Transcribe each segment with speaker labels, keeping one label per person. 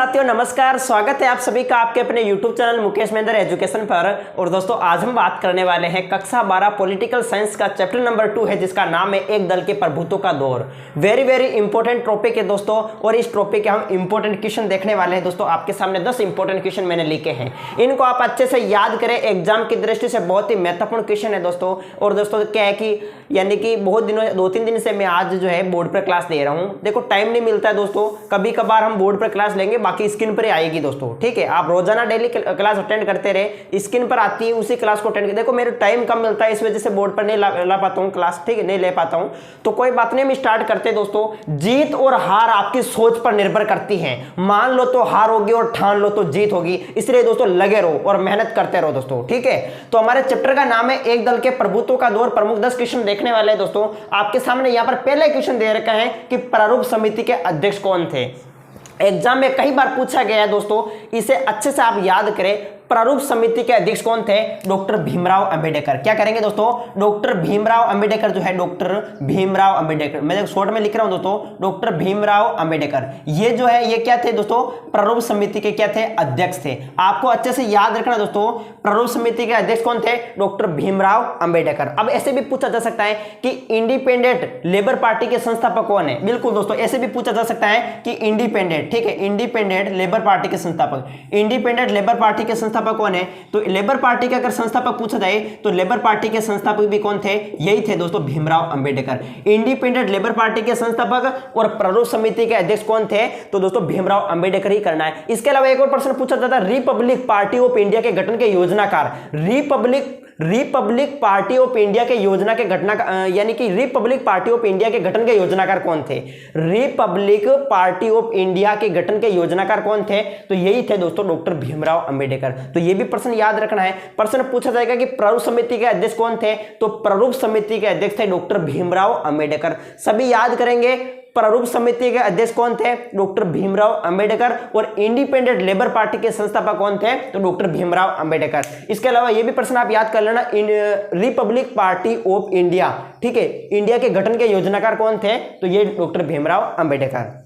Speaker 1: साथियों नमस्कार, स्वागत है आप सभी का आपके अपने YouTube channel Mukesh Mahendra education पर। और दोस्तों आज हम बात करने वाले हैं कक्षा 12 पॉलिटिकल साइंस का चैप्टर नंबर 2 है, जिसका नाम है एक दल के प्रभुत्व का दौर। वेरी इंपॉर्टेंट टॉपिक है दोस्तों, और इस टॉपिक के हम इंपॉर्टेंट क्वेश्चन देखने वाले हैं दोस्तों। आपके सामने 10 इंपॉर्टेंट क्वेश्चन मैंने लिखे हैं, इनको आप अच्छे से याद करें। एग्जाम की दृष्टि से बहुत ही महत्वपूर्ण क्वेश्चन है दोस्तों। और दोस्तों क्या है कि यानी कि बहुत दिनों 2-3 दिन से मैं आज जो है बोर्ड पर क्लास दे रहा हूँ। देखो टाइम नहीं मिलता है दोस्तों, कभी कभार हम बोर्ड पर क्लास लेंगे, बाकी स्क्रीन पर ही आएगी दोस्तों। ठीक है, आप रोजाना डेली क्लास अटेंड करते रहे, स्क्रीन पर आती है उसी क्लास को अटेंड कर। देखो मेरे टाइम कम मिलता है, इस वजह से बोर्ड पर नहीं ला पाता हूँ क्लास, ठीक है, नहीं ले पाता हूँ। तो कोई बात नहीं, हम स्टार्ट करते हैं दोस्तों। जीत और हार आपकी सोच पर निर्भर करती है। मान लो तो हार होगी और ठान लो तो जीत होगी। इसलिए दोस्तों लगे रहो और मेहनत करते रहो दोस्तों। ठीक है, तो हमारे चैप्टर का नाम है एक दल के प्रभुत्व का दौर। प्रमुख 10 क्वेश्चन देखने वाले हैं दोस्तों। आपके सामने यहाँ पर पहले क्वेश्चन दे रखा है कि प्रारूप समिति के अध्यक्ष कौन थे। एग्जाम में कई बार पूछा गया है दोस्तों, इसे अच्छे से आप याद करें। प्रारूप समिति के अध्यक्ष कौन थे? डॉक्टर भीमराव अंबेडकर। क्या करेंगे दोस्तों? डॉक्टर भीमराव अंबेडकर जो है, डॉक्टर भीमराव अंबेडकर, मैं शॉर्ट में लिख रहा हूं दोस्तों, डॉक्टर भीमराव अंबेडकर। ये जो है ये क्या थे दोस्तों? प्रारूप समिति के क्या थे? अध्यक्ष थे। आपको अच्छे से याद रखना दोस्तों, प्रारूप समिति के अध्यक्ष कौन थे? डॉक्टर भीमराव अंबेडकर। अब ऐसे भी पूछा जा सकता है कि इंडिपेंडेंट लेबर पार्टी के संस्थापक कौन है? बिल्कुल दोस्तों, ऐसे भी पूछा जा सकता है कि इंडिपेंडेंट, ठीक है, इंडिपेंडेंट लेबर पार्टी के संस्थापक, इंडिपेंडेंट लेबर पार्टी के संस्थापक कौन है? तो लेबर पार्टी के अगर संस्थापक पूछा जाए तो लेबर पार्टी के संस्थापक भी कौन थे? यही थे दोस्तों, Bhimrao Ambedkar. Independent labour party के संस्थापक और प्रारूप समिति के अध्यक्ष कौन थे? तो दोस्तों भीमराव अंबेडकर ही करना है। इसके अलावा एक और प्रश्न पूछा जाता है, रिपब्लिक पार्टी ऑफ इंडिया के गठन के योजनाकार। रिपब्लिक पार्टी ऑफ इंडिया के योजना के घटना यानी कि रिपब्लिक पार्टी ऑफ इंडिया के गठन के योजनाकार कौन थे? रिपब्लिक पार्टी ऑफ इंडिया के गठन के योजनाकार कौन थे? तो यही थे दोस्तों, डॉक्टर भीमराव अंबेडकर। तो ये भी प्रश्न याद रखना है। प्रश्न पूछा जाएगा कि प्रारूप समिति के अध्यक्ष कौन थे? तो प्रारूप समिति के अध्यक्ष थे डॉक्टर भीमराव अंबेडकर। सभी याद करेंगे। प्रारूप समिति के अध्यक्ष कौन थे? डॉक्टर भीमराव अंबेडकर। और इंडिपेंडेंट लेबर पार्टी के संस्थापक कौन थे? तो डॉक्टर भीमराव अंबेडकर। इसके अलावा यह भी प्रश्न आप याद कर लेना, रिपब्लिक पार्टी ऑफ इंडिया, ठीक है, इंडिया के गठन के योजनाकार कौन थे? तो ये डॉक्टर भीमराव अंबेडकर।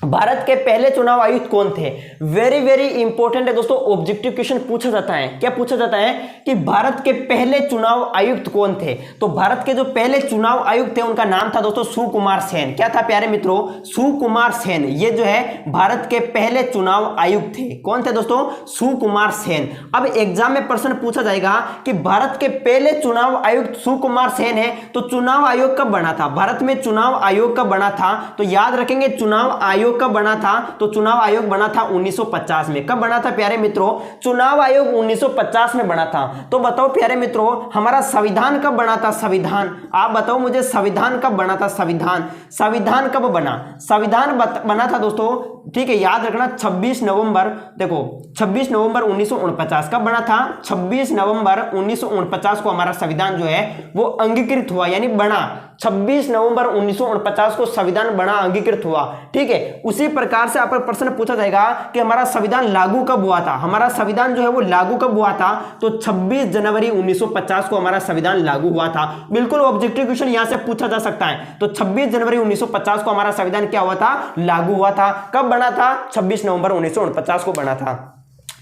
Speaker 1: भारत के पहले चुनाव आयुक्त कौन थे? वेरी इंपॉर्टेंट है दोस्तों, ऑब्जेक्टिव क्वेश्चन पूछा जाता है। क्या पूछा जाता है कि भारत के पहले चुनाव आयुक्त कौन थे? तो भारत के जो पहले चुनाव आयुक्त थे उनका नाम था दोस्तों सुकुमार सेन। क्या था प्यारे मित्रों? सुकुमार सेन। ये जो है भारत के पहले चुनाव आयुक्त थे। कौन थे दोस्तों? सुकुमार सेन। अब एग्जाम में प्रश्न पूछा जाएगा कि भारत के पहले चुनाव आयुक्त सुकुमार सेन है, तो चुनाव आयोग कब बना था? भारत में चुनाव आयोग कब बना था? तो याद रखेंगे, चुनाव आयोग कब बना था? तो चुनाव आयोग बना था 1950 में। कब बना था प्यारे मित्रों? चुनाव आयोग 1950 में बना था। तो बताओ प्यारे मित्रों, हमारा संविधान कब बना था? संविधान, आप बताओ मुझे, संविधान कब बना था? संविधान कब बना? संविधान बना था दोस्तों, ठीक है, याद रखना 26 नवंबर, देखो 26 नवंबर 1949। कब बना था? 26 नवंबर 1949 को हमारा संविधान जो है वो अंगीकृत हुआ, यानी बना। 26 नवंबर 1949 को संविधान बना, अंगीकृत हुआ। ठीक है, उसी प्रकार से आप पर प्रश्न पूछा जाएगा कि हमारा संविधान लागू कब हुआ था? हमारा संविधान जो है वो लागू कब हुआ था? तो 26 जनवरी 1950 को हमारा संविधान लागू हुआ था। बिल्कुल ऑब्जेक्टिव क्वेश्चन यहां से पूछा जा सकता है। तो 26 जनवरी 1950 को हमारा संविधान क्या हुआ था? लागू हुआ था। कब बना था? 26 नवंबर 1949 को बना था।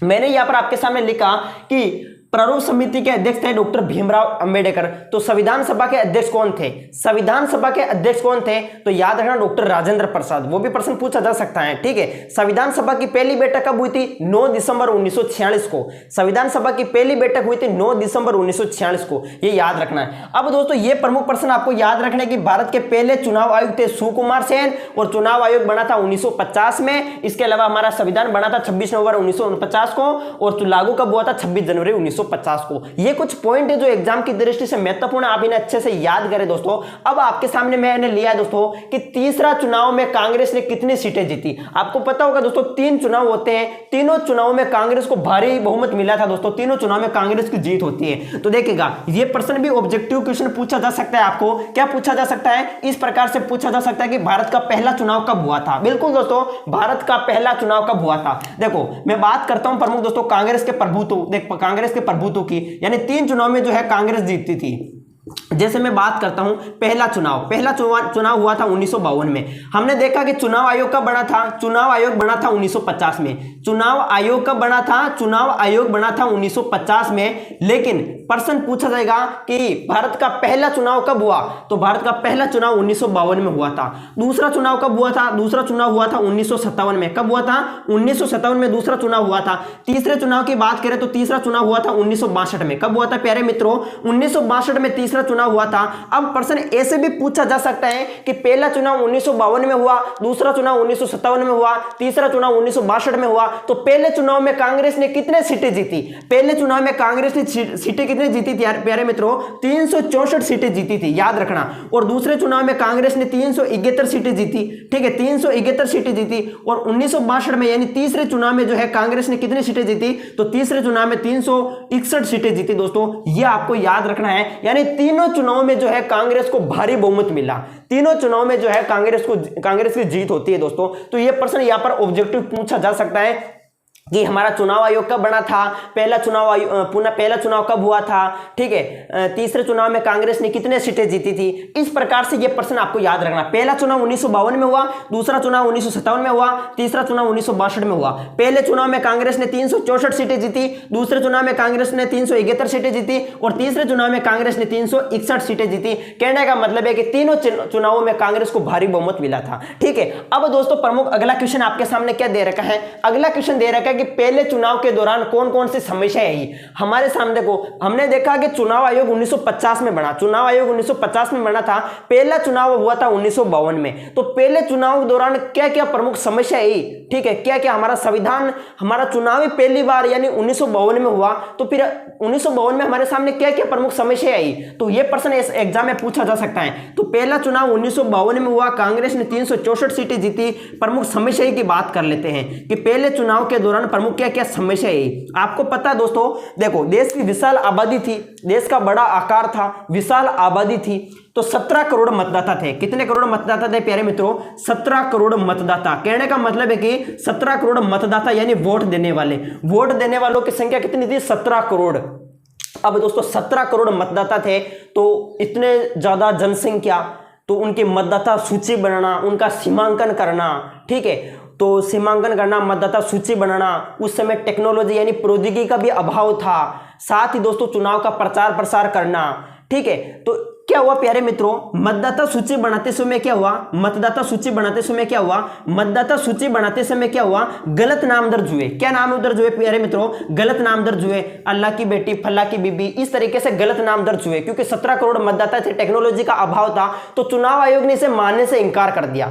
Speaker 1: मैंने यहां पर आपके सामने लिखा कि प्रारूप समिति के अध्यक्ष थे डॉक्टर भीमराव अंबेडकर। तो संविधान सभा के अध्यक्ष कौन थे? संविधान सभा के अध्यक्ष कौन थे? तो याद रखना, डॉक्टर राजेंद्र प्रसाद। वो भी प्रश्न पूछा जा सकता है। ठीक है, संविधान सभा की पहली बैठक कब हुई थी? 9 दिसंबर 1946 को। संविधान सभा की पहली बैठक हुई थी 9 दिसंबर 1946 को, ये याद रखना है। अब दोस्तों ये प्रमुख प्रश्न आपको याद रखना है कि भारत के पहले चुनाव आयुक्त थे सुकुमार सेन, और चुनाव आयोग बना था 1950 में। इसके अलावा हमारा संविधान बना था 26 नवंबर 1949 को, और लागू कब हुआ था? 26 जनवरी 1950 को। ये कुछ पॉइंट है जो एग्जाम की दृष्टि से महत्वपूर्ण है, आप इन्हें अच्छे से याद करें दोस्तों। अब आपके सामने मैंने लिया है दोस्तों कि तीसरा चुनाव में कांग्रेस ने कितनी सीटें जीती। आपको पता होगा दोस्तों, 3 चुनाव होते हैं, तीनों चुनाव में कांग्रेस को भारी बहुमत मिला था दोस्तों। तीनों चुनाव में कांग्रेस की जीत होती है। तो देखिएगा, ये प्रश्न भी ऑब्जेक्टिव क्वेश्चन पूछा जा सकता है। आपको क्या पूछा जा सकता है? इस प्रकार से पूछा जा सकता है कि भारत का पहला चुनाव कब हुआ था। बिल्कुल दोस्तों, भारत का पहला चुनाव कब हुआ था। देखो मैं बात करता हूं प्रमुख दोस्तों कांग्रेस के प्रभुत्व, कांग्रेस के प्रभुत्व की, यानी 3 चुनाव में जो है कांग्रेस जीतती थी। जैसे मैं बात करता हूं पहला चुनाव हुआ था 1952 में। हमने देखा कि चुनाव आयोग कब बना था? चुनाव आयोग बना था 1950 में। चुनाव आयोग कब बना था? चुनाव आयोग बना था 1950 में। लेकिन प्रश्न पूछा जाएगा कि भारत का पहला चुनाव कब हुआ? तो भारत का पहला चुनाव 1952 में हुआ था। दूसरा चुनाव कब हुआ था? दूसरा चुनाव हुआ था 1957 में। कब हुआ था? 1957 में दूसरा चुनाव हुआ था। तीसरे चुनाव की बात करें तो तीसरा चुनाव हुआ था 1962 में। कब हुआ था प्यारे मित्रों? 1962 में तीसरा चुनाव हुआ था। अब प्रश्न ऐसे भी पूछा जा सकता है कि पहला चुनाव 1952 में हुआ, दूसरा चुनाव 1957 में हुआ, तीसरा चुनाव 1962 में हुआ, तो पहले चुनाव में कांग्रेस ने कितने सीटें जीती? पहले चुनाव में कांग्रेस ने सीटें कितनी जीती थी प्यारे मित्रों? 364 सीटें जीती थी, याद रखना। और दूसरे चुनाव में कांग्रेस ने 371 सीटें जीती। ठीक है, 371 सीटें जीती। और 1962 में यानी तीसरे चुनाव में जो है कांग्रेस ने कितनी सीटें जीती? तो तीसरे चुनाव में 361 सीटें जीती। दोस्तों ये आपको याद रखना है। यानी तीनों चुनाव में जो है कांग्रेस को भारी बहुमत मिला। तीनों चुनाव में जो है कांग्रेस की जीत होती है दोस्तों। तो ये प्रश्न यहां पर ऑब्जेक्टिव पूछा जा सकता है कि हमारा चुनाव आयोग कब बना था, पहला चुनाव कब हुआ था, ठीक है, तीसरे चुनाव में कांग्रेस ने कितने सीटें जीती थी। इस प्रकार से यह प्रश्न आपको याद रखना। पहला चुनाव 1952 में हुआ, दूसरा चुनाव 1957 में हुआ, तीसरा चुनाव 1962 में हुआ। पहले चुनाव में कांग्रेस ने 364 सीटें जीती, दूसरे चुनाव में कांग्रेस ने 371 सीटें जीती और तीसरे चुनाव में कांग्रेस ने 361 सीटें जीती। कहने का मतलब है कि तीनों चुनावों में कांग्रेस को भारी बहुमत मिला था। ठीक है, अब दोस्तों प्रमुख अगला क्वेश्चन आपके सामने क्या दे रखा है? अगला क्वेश्चन दे रखा है कि पहले चुनाव के दौरान कौन कौन सी समस्याएं आई हमारे सामने। देखो हमने देखा कि चुनाव आयोग 1950 में बना, चुनाव आयोग 1950 में बना था। पहला चुनाव हुआ था 1952 में। तो पहले चुनाव के दौरान क्या क्या प्रमुख समस्या आई, ठीक है, क्या क्या हमारा संविधान, हमारा चुनाव ही पहली बार यानी 1952 में हुआ, तो फिर 1952 में हमारे सामने क्या क्या प्रमुख समस्या आई। तो यह प्रश्न इस एग्जाम में पूछा जा सकता है। तो पहला चुनाव 1952 में हुआ, कांग्रेस ने 364 सीटें जीती। प्रमुख समस्या की बात कर लेते हैं कि पहले चुनाव के दौरान प्रमुख क्या क्या समस्या है। आपको पता है दोस्तों, देखो देश की विशाल आबादी थी, देश का बड़ा आकार था, विशाल आबादी थी, तो 17 करोड़ मतदाता थे। कितने करोड़ मतदाता थे प्यारे मित्रों? 17 करोड़ मतदाता। कहने का मतलब है कि 17 करोड़ मतदाता यानी वोट देने वालों की संख्या कितनी थी? 17 करोड़। अब दोस्तों 17 करोड़ मतदाता थे, तो इतने ज्यादा जनसंख्या, तो उनकी मतदाता सूची बनाना, उनका सीमांकन करना, ठीक है, तो सीमांकन करना, मतदाता सूची बनाना, उस समय टेक्नोलॉजी यानी प्रौद्योगिकी का भी अभाव था। साथ ही दोस्तों चुनाव का प्रचार प्रसार करना, ठीक है। तो क्या हुआ प्यारे मित्रों? मतदाता सूची बनाते समय क्या हुआ? मतदाता सूची बनाते समय क्या हुआ? गलत नाम दर्ज हुए। क्या नाम दर्ज हुए प्यारे मित्रों? गलत नाम दर्ज हुए। अल्लाह की बेटी, फल्ला की बीबी, इस तरीके से गलत नाम दर्ज हुए। क्योंकि 17 करोड़ मतदाता थे, टेक्नोलॉजी का अभाव था, तो चुनाव आयोग ने इसे मानने से इंकार कर दिया।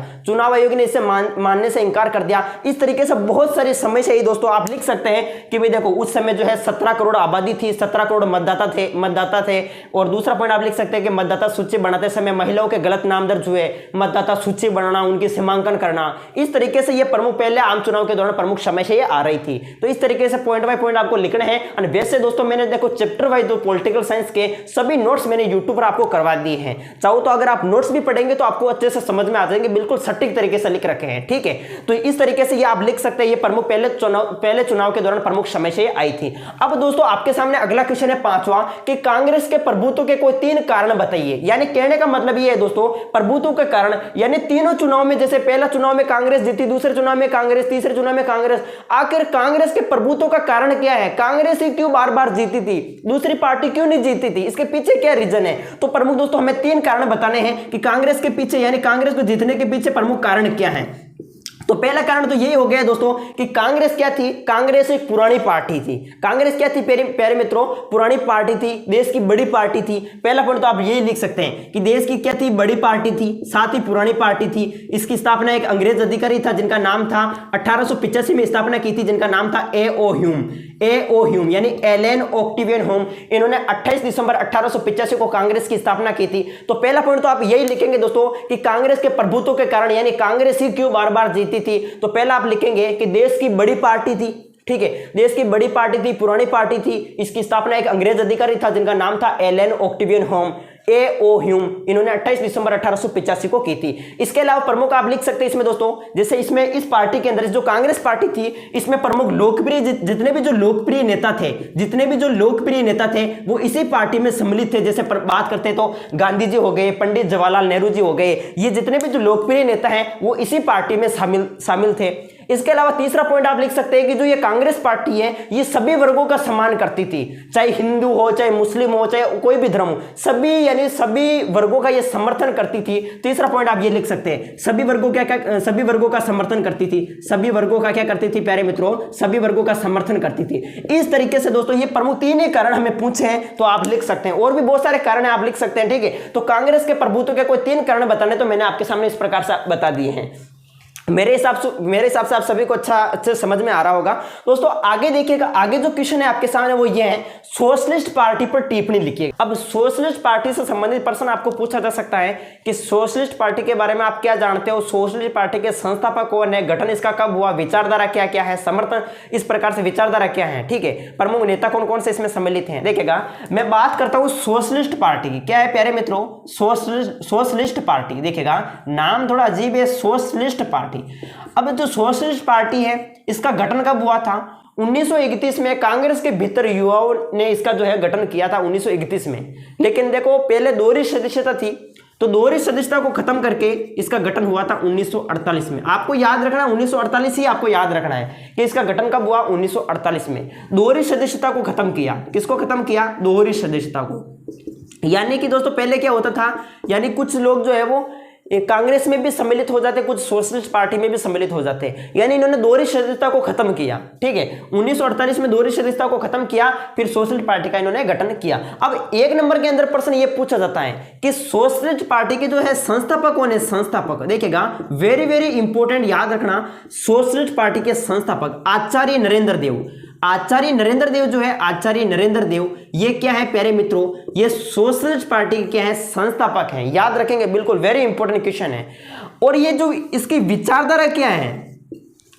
Speaker 1: मानने से इंकार कर दिया। इस तरीके से बहुत सारी समस्या दोस्तों आप लिख सकते हैं कि भाई देखो उस समय जो है 17 करोड़ आबादी थी, 17 करोड़ मतदाता थे। और दूसरा पॉइंट आप लिख सकते हैं कि मतदाता सूची बनाते समय महिलाओं के गलत नाम दर्ज हुए। मतदाता सूची बनाना, उनकी सीमांकन करना, इस तरीके से ये प्रमुख पहले आम चुनाव के दौरान प्रमुख समस्या आ रही थी। तो इस तरीके से पॉइंट बाय पॉइंट आपको लिखना है। और वैसे दोस्तों मैंने देखो चैप्टर वाइज दो पॉलिटिकल साइंस के सभी नोट्स मैंने यूट्यूब पर आपको करवा दिए हैं। चाहो तो अगर आप नोट्स भी पढ़ेंगे तो आपको अच्छे से समझ में आ जाएंगे, बिल्कुल सटीक तरीके से लिख रखे हैं। ठीक है, तो इस तरीके से ये आप लिख सकते हैं, ये प्रमुख पहले चुनाव के दौरान प्रमुख समस्या आई थी। अब दोस्तों आपके सामने अगला क्वेश्चन है 5वां कि कांग्रेस के प्रभुत्व के कोई 3 कारण बताइए। यानी कहने का मतलब ये है दोस्तों, प्रभुत्व के कारण यानी तीनों चुनाव में, जैसे पहला चुनाव में कांग्रेस जीती, दूसरे चुनाव में कांग्रेस, तीसरे चुनाव में कांग्रेस, आखिर कांग्रेस के प्रभुत्व का कारण क्या है? कांग्रेस ही क्यों बार बार जीती थी, दूसरी पार्टी क्यों नहीं जीती थी? इसके पीछे क्या रीजन है? तो प्रमुख दोस्तों हमें 3 कारण बताने हैं कि कांग्रेस के पीछे यानी कांग्रेस को जीतने के पीछे प्रमुख कारण क्या है। तो पहला कारण तो यही हो गया दोस्तों कि कांग्रेस क्या थी? कांग्रेस एक पुरानी पार्टी थी। कांग्रेस क्या थी प्यारे मित्रों? पुरानी पार्टी थी, देश की बड़ी पार्टी थी। पहला पॉइंट तो आप यही लिख सकते हैं कि देश की क्या थी? बड़ी पार्टी थी, साथ ही पुरानी पार्टी थी। इसकी स्थापना एक अंग्रेज अधिकारी था जिनका नाम था 1885 में स्थापना की थी, जिनका नाम था ए.ओ. ह्यूम यानी एलन ऑक्टेवियन ह्यूम। इन्होंने 28 दिसंबर 1885 को कांग्रेस की स्थापना की थी। तो पहला पॉइंट तो आप यही लिखेंगे दोस्तों कि कांग्रेस के प्रभुत्व के कारण यानी कांग्रेस ही क्यों बार बार जीती थी। तो पहला आप लिखेंगे कि देश की बड़ी पार्टी थी। ठीक है, देश की बड़ी पार्टी थी, पुरानी पार्टी थी, इसकी स्थापना एक अंग्रेज अधिकारी था जिनका नाम था एलन ऑक्टेवियन ह्यूम। ए ओ ह्यूम, इन्होंने 28 दिसंबर 1885 को की थी। इसके अलावा प्रमुख आप लिख सकते हैं इसमें दोस्तों, जैसे इसमें इस पार्टी के अंदर जो कांग्रेस पार्टी थी, इसमें प्रमुख लोकप्रिय जितने भी जो लोकप्रिय नेता थे वो इसी पार्टी में सम्मिलित थे। जैसे बात करते हैं तो गांधी जी हो गए, पंडित जवाहरलाल नेहरू जी हो गए, ये जितने भी जो लोकप्रिय नेता हैं वो इसी पार्टी में शामिल थे। इसके अलावा तीसरा पॉइंट आप लिख सकते हैं कि जो ये कांग्रेस पार्टी है ये सभी वर्गों का सम्मान करती थी, चाहे हिंदू हो, चाहे मुस्लिम हो, चाहे कोई भी धर्म हो, सभी वर्गों का ये समर्थन करती थी। तीसरा पॉइंट आप ये लिख सकते हैं, सभी वर्गों का समर्थन करती थी। सभी वर्गों का क्या करती थी प्यारे मित्रों? सभी वर्गों का समर्थन करती थी। इस तरीके से दोस्तों ये प्रमुख 3 ही कारण हमें पूछे हैं तो आप लिख सकते हैं, और भी बहुत सारे कारण है आप लिख सकते हैं, ठीक है। तो कांग्रेस के प्रभुत्व के कोई 3 कारण बताने तो मैंने आपके सामने इस प्रकार से बता दिए हैं। मेरे हिसाब से आप सभी को अच्छे समझ में आ रहा होगा। दोस्तों आगे देखिएगा, आगे जो क्वेश्चन है आपके सामने वो ये है, सोशलिस्ट पार्टी पर टिप्पणी लिखिएगा। अब सोशलिस्ट पार्टी से संबंधित प्रश्न आपको पूछा जा सकता है कि सोशलिस्ट पार्टी के बारे में आप क्या जानते हो, सोशलिस्ट पार्टी के संस्थापक कौन है, गठन इसका कब हुआ, विचारधारा क्या क्या है, समर्थन इस प्रकार से विचारधारा क्या है, ठीक है, प्रमुख नेता कौन कौन से इसमें सम्मिलित हैं। देखिएगा मैं बात करता हूं सोशलिस्ट पार्टी की, क्या है प्यारे मित्रों? Socialist party. देखिएगा नाम थोड़ा अजीब है, सोशलिस्ट पार्टी। अब जो सोशलिस्ट पार्टी है इसका गठन कब हुआ था? 1931 में कांग्रेस के भीतर युवाओं ने इसका जो है गठन किया था 1931 में। लेकिन देखो पहले दोहरी सदस्यता थी, तो दोहरी सदस्यता को खत्म करके इसका गठन हुआ था 1948 में। आपको याद रखना है 1948 ही आपको याद रखना है कि इसका गठन कब हुआ? 1948 में। दोहरी सदस्यता को खत्म किया। किसको खत्म किया? दोहरी सदस्यता को। यानी कि दोस्तों पहले क्या होता था, यानी कुछ लोग जो है वो कांग्रेस में भी सम्मिलित हो जाते, कुछ सोशलिस्ट पार्टी में भी सम्मिलित हो जाते, यानी इन्होंने दोहरी सदस्यता को खत्म किया, ठीक है। 1948 में दोहरी सदस्यता को खत्म किया, फिर सोशलिस्ट पार्टी का इन्होंने गठन किया। अब 1 नंबर के अंदर प्रश्न ये पूछा जाता है कि सोशलिस्ट पार्टी के जो है संस्थापक कौन है? संस्थापक देखिएगा वेरी वेरी इंपॉर्टेंट, याद रखना, सोशलिस्ट पार्टी के संस्थापक आचार्य नरेंद्र देव। आचार्य नरेंद्र देव जो है, आचार्य नरेंद्र देव ये क्या है प्यारे मित्रों? ये सोशलिस्ट पार्टी के क्या है? संस्थापक हैं। याद रखेंगे, बिल्कुल वेरी इंपॉर्टेंट क्वेश्चन है। और ये जो इसकी विचारधारा क्या है,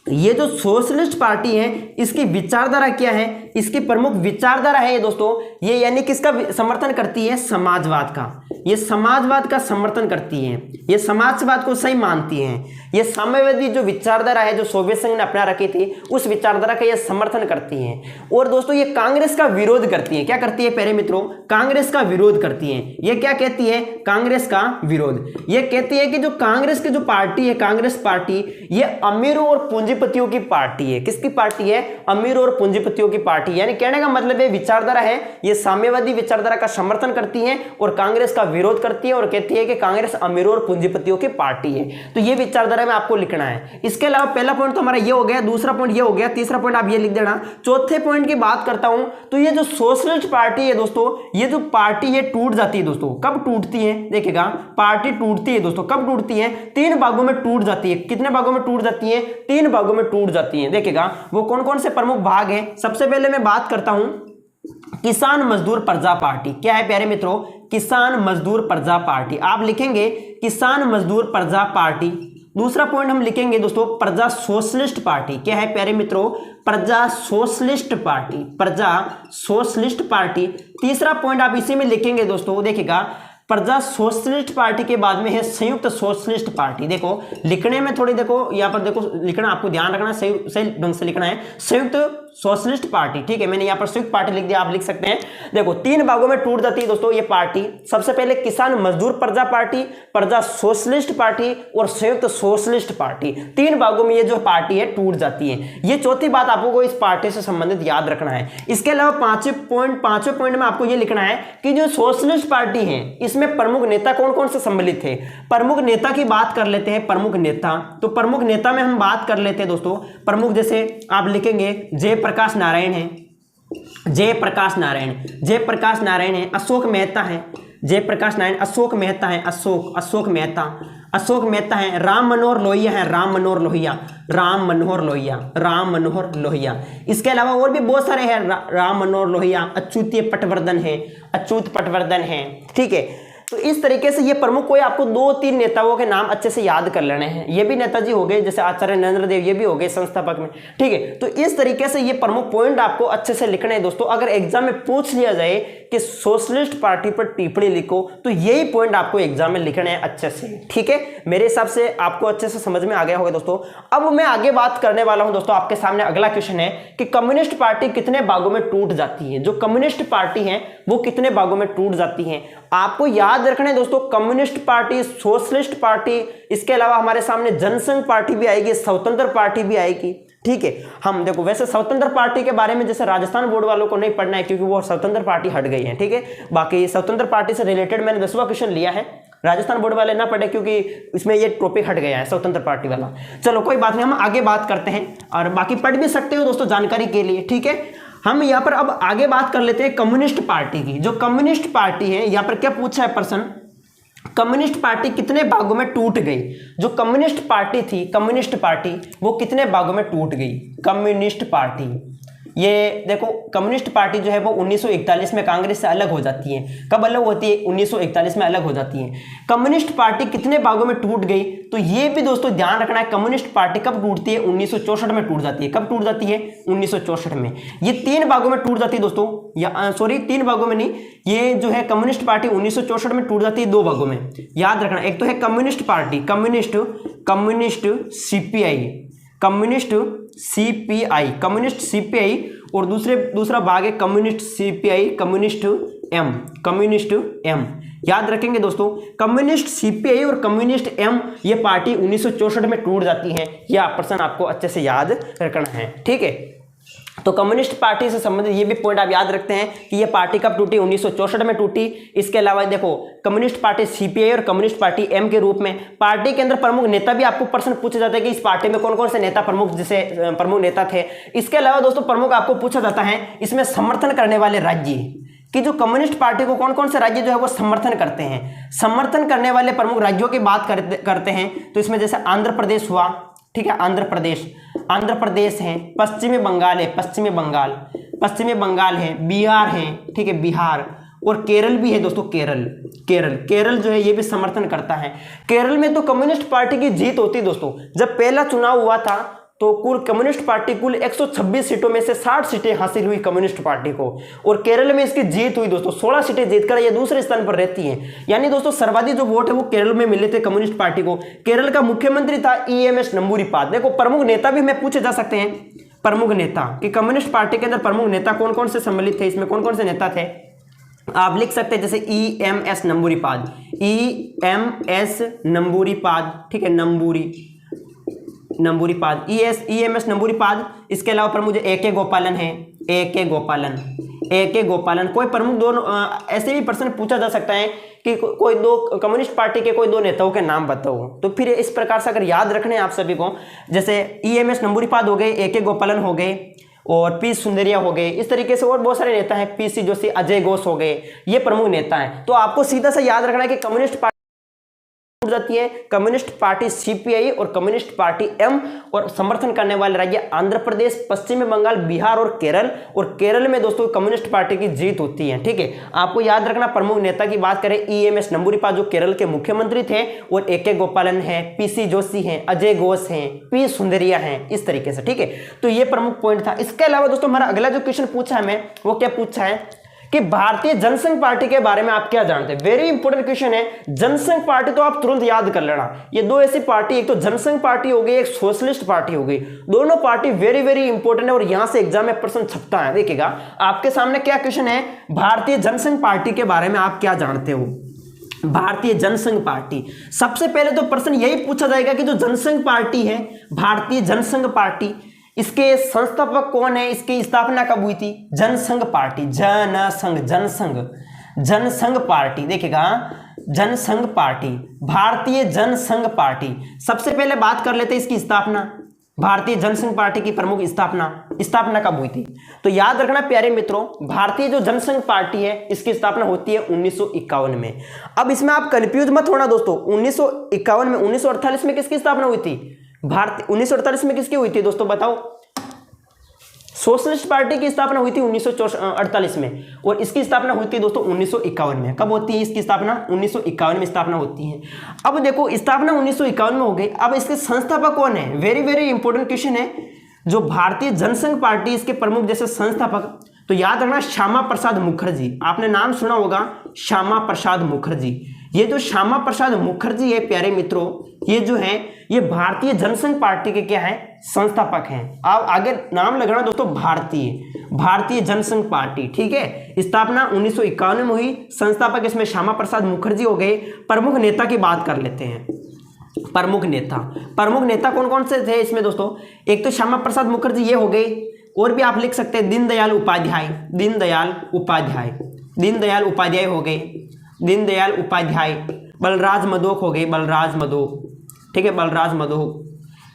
Speaker 1: ये जो सोशलिस्ट पार्टी है इसकी विचारधारा क्या है? इसकी प्रमुख विचारधारा है ये दोस्तों, ये यानी किसका समर्थन करती है? समाजवाद का। ये समाजवाद का समर्थन करती है, ये समाजवाद को सही मानती हैं। ये साम्यवादी जो विचारधारा है जो सोवियत संघ ने अपना रखी थी उस विचारधारा का ये समर्थन करती हैं। और दोस्तों ये कांग्रेस का विरोध करती है। क्या करती है प्यारे मित्रों? कांग्रेस का विरोध करती है। ये क्या कहती है? कांग्रेस का विरोध। ये कहती है कि जो कांग्रेस की जो पार्टी है, कांग्रेस पार्टी, ये अमीरों और पूंजीपतियों की पार्टी है। किसकी पार्टी है? अमीरों और पूंजीपतियों की पार्टी। यानी कहने का मतलब है विचारधारा है ये साम्यवादी विचारधारा का समर्थन करती है और कांग्रेस का विरोध करती है और कहती है कि कांग्रेस अमीरों और पूंजीपतियों की पार्टी है। तो ये विचारधारा में आपको लिखना है। इसके अलावा पहला पॉइंट तो हमारा ये हो गया, दूसरा पॉइंट ये हो गया, तीसरा पॉइंट आप ये लिख देना। चौथे पॉइंट की बात करता हूं तो ये जो सोशलिस्ट पार्टी है दोस्तों, ये जो पार्टी है टूट जाती है दोस्तों। कब टूटती है? देखिएगा पार्टी टूटती है दोस्तों, कब टूटती है? 3 भागों में टूट जाती है। कितने भागों में टूट जाती है? 3 भागों में टूट जाती है। देखिएगा वो कौन कौन से प्रमुख भाग हैं। सबसे पहले मैं बात करता हूं किसान मजदूर प्रजा पार्टी। क्या है प्यारे मित्रों? किसान मजदूर प्रजा पार्टी। आप लिखेंगे किसान मजदूर प्रजा पार्टी। दूसरा पॉइंट हम लिखेंगे दोस्तों प्रजा सोशलिस्ट पार्टी। क्या है प्यारे मित्रों? प्रजा सोशलिस्ट पार्टी, प्रजा सोशलिस्ट पार्टी। तीसरा पॉइंट आप इसी में लिखेंगे दोस्तों, देखिएगा प्रजा सोशलिस्ट पार्टी के बाद में है संयुक्त सोशलिस्ट पार्टी। देखो लिखने में थोड़ी, देखो यहाँ पर देखो लिखना आपको ध्यान रखना, सही ढंग से लिखना है, संयुक्त सोशलिस्ट पार्टी, ठीक है। मैंने यहाँ पर संयुक्त पार्टी लिख दिया, आप लिख सकते हैं। देखो 3 भागों में टूट जाती है दोस्तों ये पार्टी। सबसे पहले किसान मजदूर प्रजा पार्टी, प्रजा सोशलिस्ट पार्टी और संयुक्त सोशलिस्ट पार्टी। 3 भागों में ये जो पार्टी है टूट जाती है। ये चौथी बात आपको इस पार्टी से संबंधित याद रखना है। इसके अलावा पांचवें पॉइंट में आपको ये लिखना है कि जो सोशलिस्ट पार्टी है इसमें प्रमुख नेता कौन कौन से सम्मिलित थे। प्रमुख नेता की बात कर लेते हैं। प्रमुख नेता, तो प्रमुख नेता में हम बात कर लेते हैं दोस्तों। प्रमुख जैसे आप लिखेंगे जयप्रकाश नारायण है, जयप्रकाश नारायण है, अशोक मेहता है, जयप्रकाश नारायण, अशोक मेहता है, अशोक मेहता है, राम मनोहर लोहिया। इसके अलावा और भी बहुत सारे हैं, राम मनोहर लोहिया, अच्युत पटवर्धन है, ठीक है। तो इस तरीके से ये प्रमुख कोई आपको 2-3 नेताओं के नाम अच्छे से याद कर लेने हैं। ये भी नेताजी हो गए, जैसे आचार्य नरेंद्र देव, ये भी हो गए संस्थापक में, ठीक है। तो इस तरीके से ये प्रमुख पॉइंट आपको अच्छे से लिखने हैं दोस्तों। अगर एग्जाम में पूछ लिया जाए कि सोशलिस्ट पार्टी पर टिप्पणी लिखो, तो यही पॉइंट आपको एग्जाम में लिखने हैं अच्छे से, ठीक है। मेरे हिसाब से आपको अच्छे से समझ में आ गया होगा दोस्तों। अब मैं आगे बात करने वाला हूं दोस्तों, आपके सामने अगला क्वेश्चन है कि कम्युनिस्ट पार्टी कितने भागों में टूट जाती है। जो कम्युनिस्ट पार्टी है वो कितने भागों में टूट जाती है। आपको याद रखना है दोस्तों, कम्युनिस्ट पार्टी, सोशलिस्ट पार्टी, इसके अलावा हमारे सामने जनसंघ पार्टी भी आएगी, स्वतंत्र पार्टी भी आएगी, ठीक है। हम देखो वैसे स्वतंत्र पार्टी के बारे में जैसे राजस्थान बोर्ड वालों को नहीं पढ़ना है क्योंकि वो स्वतंत्र पार्टी हट गई है, ठीक है। बाकी स्वतंत्र पार्टी से रिलेटेड मैंने 10वां क्वेश्चन लिया है, राजस्थान बोर्ड वाले ना पढ़े क्योंकि इसमें ये टॉपिक हट गया है स्वतंत्र पार्टी वाला। चलो कोई बात नहीं, हम आगे बात करते हैं और बाकी पढ़ भी सकते हो दोस्तों जानकारी के लिए, ठीक है। हम यहाँ पर अब आगे बात कर लेते हैं कम्युनिस्ट पार्टी की। जो कम्युनिस्ट पार्टी है, यहाँ पर क्या पूछा है प्रश्न, कम्युनिस्ट पार्टी कितने भागों में टूट गई। जो कम्युनिस्ट पार्टी थी, कम्युनिस्ट पार्टी वो कितने भागों में टूट गई। कम्युनिस्ट पार्टी, ये देखो कम्युनिस्ट पार्टी जो है वो 1941 में कांग्रेस से अलग हो जाती है। कब अलग होती है? 1941 में अलग हो जाती है। कम्युनिस्ट पार्टी कितने भागों में टूट गई, तो ये भी दोस्तों ध्यान रखना है। कम्युनिस्ट पार्टी कब टूटती है? 1964 में टूट जाती है। कब टूट जाती है? 1964 में। ये 3 भागों में टूट जाती है दोस्तों, या सॉरी 3 भागों में नहीं, ये जो है कम्युनिस्ट पार्टी 1964 में टूट जाती है 2 भागों में। याद रखना, एक तो है communist party, communist CPI, communist CPI, और दूसरा भाग है कम्युनिस्ट सीपीआई, कम्युनिस्ट एम। याद रखेंगे दोस्तों, कम्युनिस्ट सीपीआई और कम्युनिस्ट एम ये पार्टी 1964 में टूट जाती है। यह प्रश्न आपको अच्छे से याद रखना है, ठीक है। तो कम्युनिस्ट पार्टी से संबंधित ये भी पॉइंट आप याद रखते हैं कि ये पार्टी कब टूटी? 1964 में टूटी। इसके अलावा देखो कम्युनिस्ट पार्टी सीपीआई और कम्युनिस्ट पार्टी एम के रूप में पार्टी के अंदर प्रमुख नेता भी आपको प्रश्न पूछे जाते हैं कि इस पार्टी में कौन कौन से नेता प्रमुख जैसे प्रमुख नेता थे। इसके अलावा दोस्तों प्रमुख आपको पूछा जाता है इसमें समर्थन करने वाले राज्य, कि जो कम्युनिस्ट पार्टी को कौन कौन से राज्य जो है वो समर्थन करते हैं। समर्थन करने वाले प्रमुख राज्यों की बात करते हैं तो इसमें जैसे आंध्र प्रदेश हुआ, ठीक है, आंध्र प्रदेश है, पश्चिमी बंगाल है, पश्चिमी बंगाल है, बिहार है, ठीक है, बिहार, और केरल भी है दोस्तों, केरल जो है ये भी समर्थन करता है। केरल में तो कम्युनिस्ट पार्टी की जीत होती है दोस्तों। जब पहला चुनाव हुआ था तो कुल कम्युनिस्ट पार्टी कुल 126 सीटों में से 60 सीटें हासिल हुई कम्युनिस्ट पार्टी को, और केरल में इसकी जीत हुई दोस्तों। 16 सीटें जीतकर ये दूसरे स्थान पर रहती हैं। यानी दोस्तों सर्वाधिक जो वोट है वो केरल में मिले थे कम्युनिस्ट पार्टी को। केरल का मुख्यमंत्री था EMS नंबूरीपाद। देखो प्रमुख नेता भी हमें पूछे जा सकते हैं, प्रमुख नेता कि कम्युनिस्ट पार्टी के अंदर प्रमुख नेता कौन कौन से सम्मिलित थे, इसमें कौन कौन से नेता थे, आप लिख सकते हैं जैसे EMS नंबूरीपाद, ठीक है, नंबूरीपाद, EMS नंबूरीपाद। इसके अलावा प्रमुख AK गोपालन है, AK गोपालन। कोई प्रमुख दोनों ऐसे भी प्रश्न पूछा जा सकता है कि कोई 2 कम्युनिस्ट पार्टी के कोई 2 नेताओं के नाम बताओ। तो फिर इस प्रकार से अगर याद रखने हैं आप सभी को, जैसे EMS नंबूरीपाद हो गए, AK गोपालन हो गए, और P सुंदरिया हो गए। इस तरीके से और बहुत सारे नेता हैं, PC जोशी, अजय घोष हो गए, ये प्रमुख नेता हैं। तो आपको सीधा सा याद रखना है कि कम्युनिस्ट पार्टी जाती है, कम्युनिस्ट पार्टी सीपीआई और कम्युनिस्ट पार्टी एम, और समर्थन करने वाले राज्य आंध्र प्रदेश, पश्चिमी बंगाल, बिहार और केरल में दोस्तों कम्युनिस्ट पार्टी की जीत होती है, ठीक है। आपको याद रखना, प्रमुख नेता की बात करें EMS नंबूरीपाद जो केरल के मुख्यमंत्री थे, और AK गोपालन है, PC जोशी हैं, अजय घोष हैं, P सुंदरिया हैं, इस तरीके से, ठीक है। तो ये प्रमुख पॉइंट था। इसके अलावा दोस्तों हमारा अगला जो क्वेश्चन पूछा है हमें, वो क्या पूछा है कि भारतीय जनसंघ पार्टी के बारे में आप क्या जानते हैं। वेरी इंपॉर्टेंट क्वेश्चन है। जनसंघ पार्टी तो आप तुरंत याद कर लेना। ये 2 ऐसी पार्टी, एक तो जनसंघ पार्टी हो गई, एक सोशलिस्ट पार्टी हो गई। दोनों पार्टी वेरी वेरी इंपॉर्टेंट है और यहां से एग्जाम में प्रश्न छपता है। देखिएगा आपके सामने क्या क्वेश्चन है, भारतीय जनसंघ पार्टी के बारे में आप क्या जानते हो। भारतीय जनसंघ पार्टी, सबसे पहले तो प्रश्न यही पूछा जाएगा कि जो जनसंघ पार्टी है, भारतीय जनसंघ पार्टी, इसके संस्थापक कौन है, इसकी स्थापना कब हुई थी। जनसंघ पार्टी, जनसंघ पार्टी, देखिएगा जनसंघ पार्टी, भारतीय जनसंघ पार्टी। सबसे पहले बात कर लेते हैं इसकी स्थापना। भारतीय जनसंघ पार्टी की प्रमुख स्थापना कब हुई थी। तो याद रखना प्यारे मित्रों, भारतीय जो जनसंघ पार्टी है इसकी स्थापना होती है 1951 में। अब इसमें आप कंफ्यूज मत होना दोस्तों, 1951 में, 1948 में किसकी स्थापना हुई थी। भारत 1948 में किसकी हुई थी दोस्तों बताओ। सोशलिस्ट पार्टी की स्थापना हुई थी 1948 में और इसकी स्थापना हुई थी दोस्तों 1951 में। कब होती है इसकी स्थापना? 1951 में स्थापना होती है। अब देखो स्थापना 1951 में हो गई। अब इसके संस्थापक कौन है? वेरी वेरी इंपॉर्टेंट क्वेश्चन है। जो भारतीय जनसंघ पार्टी इसके प्रमुख जैसे संस्थापक, तो याद रखना श्यामा प्रसाद मुखर्जी, आपने नाम सुना होगा श्यामा प्रसाद मुखर्जी। ये जो श्यामा प्रसाद मुखर्जी है प्यारे मित्रों, ये जो है ये भारतीय जनसंघ पार्टी के क्या है? संस्थापक हैं। आप आगे नाम लगाना दोस्तों, भारतीय जनसंघ पार्टी, ठीक है। स्थापना 1951 में हुई, संस्थापक इसमें श्यामा प्रसाद मुखर्जी हो गए। प्रमुख नेता की बात कर लेते हैं। प्रमुख नेता कौन कौन से थे इसमें दोस्तों? एक तो श्यामा प्रसाद मुखर्जी ये हो गए, और भी आप लिख सकते हैं दीनदयाल उपाध्याय हो गए, दीनदयाल उपाध्याय। बलराज मधोक हो गए, ठीक है,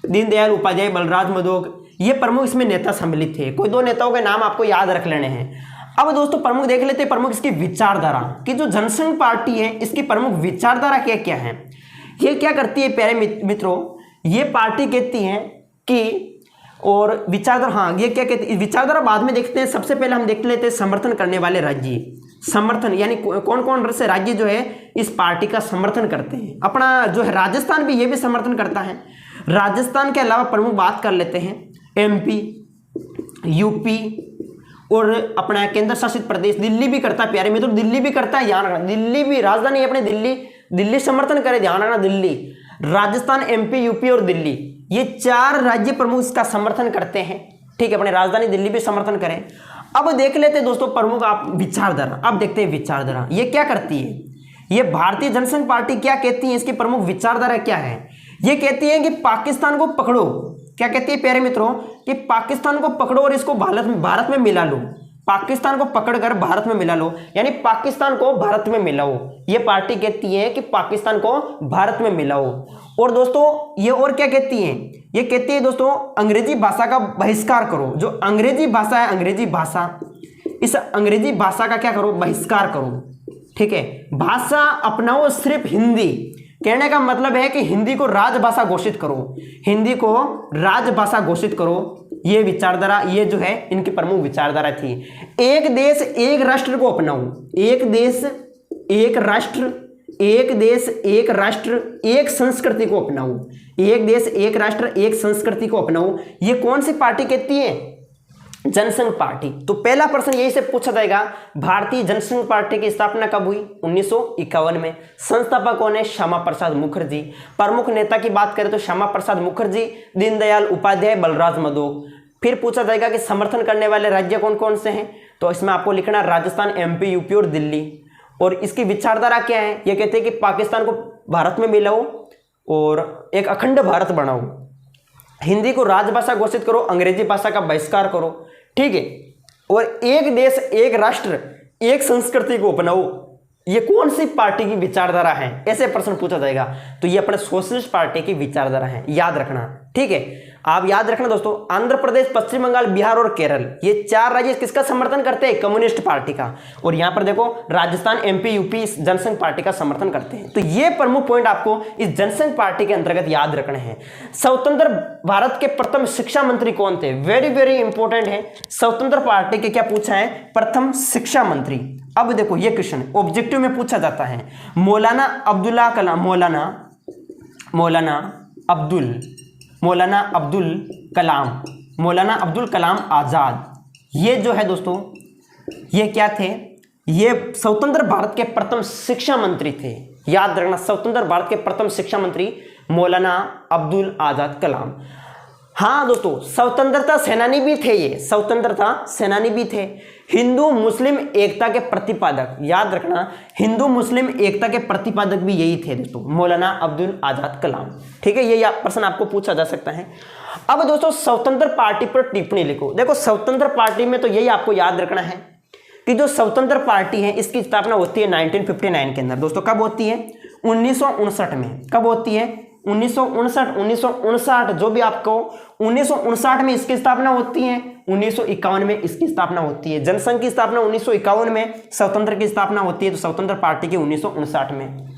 Speaker 1: दीनदयाल उपाध्याय, बलराज मधोक, ये प्रमुख इसमें नेता सम्मिलित थे। कोई 2 नेताओं के नाम आपको याद रख लेने हैं। अब दोस्तों प्रमुख देख लेते हैं, प्रमुख इसकी विचारधारा की। जो जनसंघ पार्टी है इसकी प्रमुख विचारधारा क्या क्या है? ये क्या करती है प्यारे मित्रों? ये पार्टी कहती है कि, और विचारधारा, हाँ ये क्या कहती है विचारधारा बाद में देखते हैं। सबसे पहले हम देख लेते हैं समर्थन करने वाले राज्य। समर्थन यानी कौन कौन से राज्य जो है इस पार्टी का समर्थन करते हैं। अपना जो है राजस्थान भी, ये भी समर्थन करता है। राजस्थान के अलावा प्रमुख बात कर लेते हैं MP, UP और अपना केंद्र शासित प्रदेश दिल्ली भी करता है प्यारे मित्रों, दिल्ली भी करता है। ध्यान रखना, दिल्ली भी राजधानी है अपने दिल्ली समर्थन करे, ध्यान रखना, दिल्ली, राजस्थान, MP, UP और दिल्ली, ये 4 राज्य प्रमुख इसका समर्थन करते हैं, ठीक है। अपने राजधानी दिल्ली भी समर्थन करें। अब देख लेते हैं दोस्तों प्रमुख आप विचारधारा। अब देखते हैं विचारधारा ये क्या करती है। ये भारतीय जनसंघ पार्टी क्या कहती है, इसकी प्रमुख विचारधारा क्या है? ये कहती है कि पाकिस्तान को पकड़ो। क्या कहती है प्यारे मित्रों? कि पाकिस्तान को पकड़ो और इसको भारत में मिला लो। पाकिस्तान को पकड़कर भारत में मिला लो, यानी पाकिस्तान को भारत में मिलाओ। ये पार्टी कहती है कि पाकिस्तान को भारत में मिलाओ। और दोस्तों ये और क्या कहती है? ये कहती है दोस्तों अंग्रेजी भाषा का बहिष्कार करो। जो अंग्रेजी भाषा है, अंग्रेजी भाषा, इस अंग्रेजी भाषा का क्या करो? बहिष्कार करो, ठीक है। भाषा अपनाओ सिर्फ हिंदी। कहने का मतलब है कि हिंदी को राजभाषा घोषित करो, हिंदी को राजभाषा घोषित करो। ये विचारधारा, ये जो है इनकी प्रमुख विचारधारा थी। एक देश एक राष्ट्र को अपनाओ। एक देश एक राष्ट्र, एक देश एक राष्ट्र एक संस्कृति को अपनाओ। एक देश एक राष्ट्र एक संस्कृति को अपनाओ। ये कौन सी पार्टी कहती है? जनसंघ पार्टी। तो पहला प्रश्न यही से पूछा जाएगा, भारतीय जनसंघ पार्टी की स्थापना कब हुई? 1951 में। संस्थापक कौन है? श्यामा प्रसाद मुखर्जी। प्रमुख नेता की बात करें तो श्यामा प्रसाद मुखर्जी, दीनदयाल उपाध्याय, बलराज मधोक। फिर पूछा जाएगा कि समर्थन करने वाले राज्य कौन कौन से हैं, तो इसमें आपको लिखना राजस्थान, MP, UP और दिल्ली। और इसकी विचारधारा क्या है? ये कहते हैं कि पाकिस्तान को भारत में मिलाओ और एक अखंड भारत बनाओ, हिंदी को राजभाषा घोषित करो, अंग्रेजी भाषा का बहिष्कार करो, ठीक है, और एक देश एक राष्ट्र एक संस्कृति को अपनाओ। ये कौन सी पार्टी की विचारधारा है? ऐसे प्रश्न पूछा जाएगा। तो ये अपने सोशलिस्ट पार्टी की विचारधारा है, याद रखना, ठीक है। आप याद रखना दोस्तों, आंध्र प्रदेश, पश्चिम बंगाल, बिहार और केरल, ये 4 राज्य किसका समर्थन करते हैं? कम्युनिस्ट पार्टी का। और यहां पर देखो Rajasthan, MP, UP Jana Sangh party का समर्थन करते हैं। तो ये प्रमुख पॉइंट आपको इस जनसंघ पार्टी के अंतर्गत याद रखने हैं। स्वतंत्र भारत के प्रथम शिक्षा मंत्री कौन थे? वेरी वेरी इंपॉर्टेंट है। स्वतंत्र पार्टी के क्या पूछा है? प्रथम शिक्षा मंत्री। अब देखो ये क्वेश्चन ऑब्जेक्टिव में पूछा जाता है। मौलाना अब्दुल कलाम आजाद, ये जो है दोस्तों ये क्या थे? ये स्वतंत्र भारत के प्रथम शिक्षा मंत्री थे। याद रखना, स्वतंत्र भारत के प्रथम शिक्षा मंत्री मौलाना अब्दुल आजाद कलाम। हाँ दोस्तों, स्वतंत्रता सेनानी भी थे। ये स्वतंत्रता सेनानी भी थे। हिंदू मुस्लिम एकता के प्रतिपादक, याद रखना, हिंदू मुस्लिम एकता के प्रतिपादक भी यही थे दोस्तों, मौलाना अब्दुल आजाद कलाम, ठीक है। ये प्रश्न आपको पूछा जा सकता है। अब दोस्तों स्वतंत्र पार्टी पर टिप्पणी लिखो। देखो स्वतंत्र पार्टी में तो यही आपको याद रखना है कि जो स्वतंत्र पार्टी है इसकी स्थापना होती है 1959 के अंदर। दोस्तों कब होती है? 1959 में। कब होती है? 1959 जो भी आपको 1959 में इसकी स्थापना होती है, 1951 में इसकी स्थापना होती है। जनसंघ की स्थापना 1951 में, स्वतंत्र की स्थापना होती है तो स्वतंत्र पार्टी की 1959 में।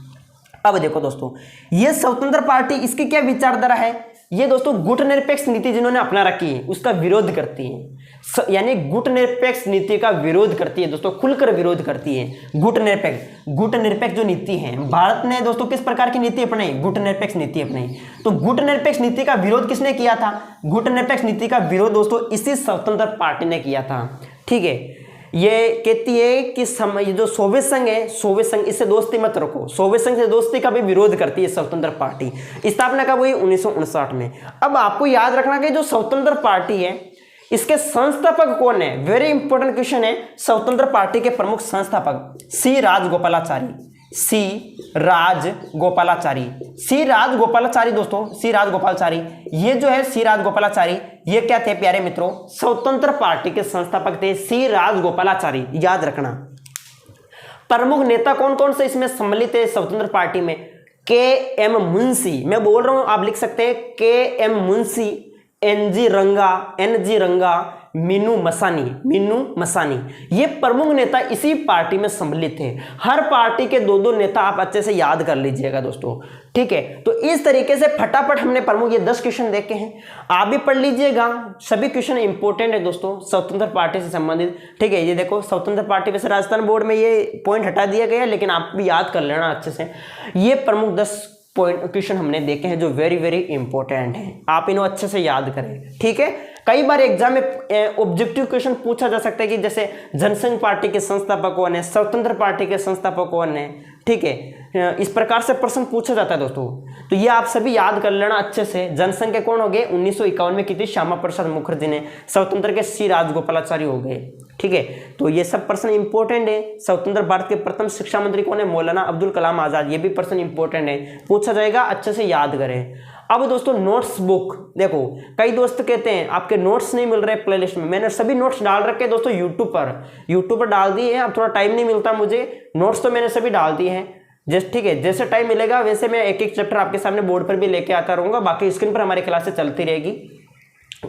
Speaker 1: अब देखो दोस्तों, ये स्वतंत्र पार्टी इसकी क्या विचारधारा है? ये दोस्तों गुटनिरपेक्ष नीति जिन्होंने अपना रखी है उसका विरोध करती है। यानी गुटनिरपेक्ष नीति का विरोध करती है दोस्तों, खुलकर विरोध करती है। गुटनिरपेक्ष जो नीति है, भारत ने दोस्तों किस प्रकार की नीति अपनाई? गुटनिरपेक्ष नीति अपनाई। तो गुटनिरपेक्ष नीति का विरोध किसने किया था? गुटनिरपेक्ष नीति का विरोध दोस्तों इसी स्वतंत्र पार्टी ने किया था। ठीक है, ये कहती है कि ये जो सोवियत संघ है, सोवियत संघ, इससे दोस्ती मत रखो, सोवियत संघ से दोस्ती का भी विरोध करती है स्वतंत्र पार्टी। स्थापना कब हुई? 1959 में। अब आपको याद रखना कि जो स्वतंत्र पार्टी है इसके संस्थापक कौन है? वेरी इंपॉर्टेंट क्वेश्चन है। स्वतंत्र पार्टी के प्रमुख संस्थापक सी राजगोपालाचारी दोस्तों, सी राजगोपालाचारी, ये जो है सी राजगोपालाचारी, ये क्या थे प्यारे मित्रों? स्वतंत्र पार्टी के संस्थापक थे सी राजगोपालाचारी, याद रखना। प्रमुख नेता कौन कौन से इसमें सम्मिलित है स्वतंत्र पार्टी में? के एम मुंशी, मैं बोल रहा हूं, आप लिख सकते हैं के एम मुंशी, एन जी रंगा, मीनू मसानी, ये प्रमुख नेता इसी पार्टी में सम्मिलित थे। हर पार्टी के दो नेता आप अच्छे से याद कर लीजिएगा दोस्तों। ठीक है, तो इस तरीके से फटाफट हमने प्रमुख ये 10 क्वेश्चन देखे हैं, आप भी पढ़ लीजिएगा। सभी क्वेश्चन इंपॉर्टेंट है दोस्तों स्वतंत्र पार्टी से संबंधित। ठीक है, ये देखो स्वतंत्र पार्टी वैसे राजस्थान बोर्ड में ये पॉइंट हटा दिया गया, लेकिन आप भी याद कर लेना अच्छे से। ये प्रमुख 10 क्वेश्चन हमने देखे हैं जो वेरी वेरी इंपॉर्टेंट है, आप इन्हें अच्छे से याद करें। ठीक है, कई बार एग्जाम में ऑब्जेक्टिव क्वेश्चन पूछा जा सकता है कि जैसे जनसंघ पार्टी के संस्थापक कौन है, स्वतंत्र पार्टी के संस्थापक कौन है। ठीक है, इस प्रकार से प्रश्न पूछा जाता है दोस्तों, तो ये आप सभी याद कर लेना अच्छे से। जनसंघ के कौन हो गए? 1951 में की थी श्यामा प्रसाद मुखर्जी ने, स्वतंत्र के सी राजगोपालाचारी हो गए। ठीक है, तो ये सब प्रश्न इंपॉर्टेंट है। स्वतंत्र भारत के प्रथम शिक्षा मंत्री कौन है? मौलाना अब्दुल कलाम आजाद, ये भी प्रश्न इंपॉर्टेंट है, पूछा जाएगा, अच्छे से याद करें। अब दोस्तों नोट्स बुक देखो, कई दोस्त कहते हैं आपके नोट्स नहीं मिल रहे प्लेलिस्ट में। मैंने सभी नोट्स डाल रखे दोस्तों यूट्यूब पर डाल दिए हैं। अब थोड़ा टाइम नहीं मिलता मुझे, नोट्स तो मैंने सभी डाल दिए हैं। ठीक है, जैसे टाइम मिलेगा वैसे मैं एक एक चैप्टर आपके सामने बोर्ड पर भी लेके आता रहूंगा। बाकी स्क्रीन पर हमारी क्लासें चलती रहेगी।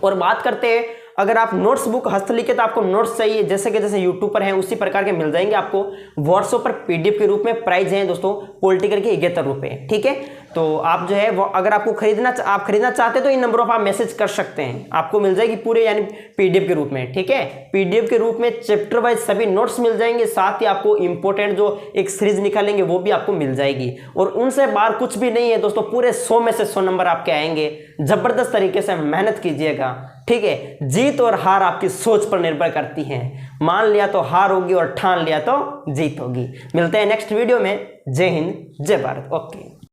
Speaker 1: और बात करते हैं, अगर आप नोट्स बुक हस्तलिखित आपको नोट्स चाहिए, जैसे यूट्यूब पर हैं उसी प्रकार के मिल जाएंगे आपको। व्हाट्सएप पर पीडीएफ के रूप में प्राइस है दोस्तों पॉलिटिकल के 71 रुपये। ठीक है, तो आप जो है वो अगर आपको खरीदना चाहते हैं तो इन नंबरों पर आप मैसेज कर सकते हैं, आपको मिल जाएगी पूरे यानी पीडीएफ के रूप में। ठीक है, पीडीएफ के रूप में चैप्टर वाइज सभी नोट्स मिल जाएंगे, साथ ही आपको इंपॉर्टेंट जो एक सीरीज निकालेंगे वो भी आपको मिल जाएगी। और उनसे बाहर कुछ भी नहीं है दोस्तों, पूरे 100 में से 100 नंबर आपके आएंगे। जबरदस्त तरीके से मेहनत कीजिएगा। ठीक है, जीत और हार आपकी सोच पर निर्भर करती है। मान लिया तो हार होगी और ठान लिया तो जीत होगी। मिलते हैं नेक्स्ट वीडियो में। जय हिंद, जय भारत। ओके।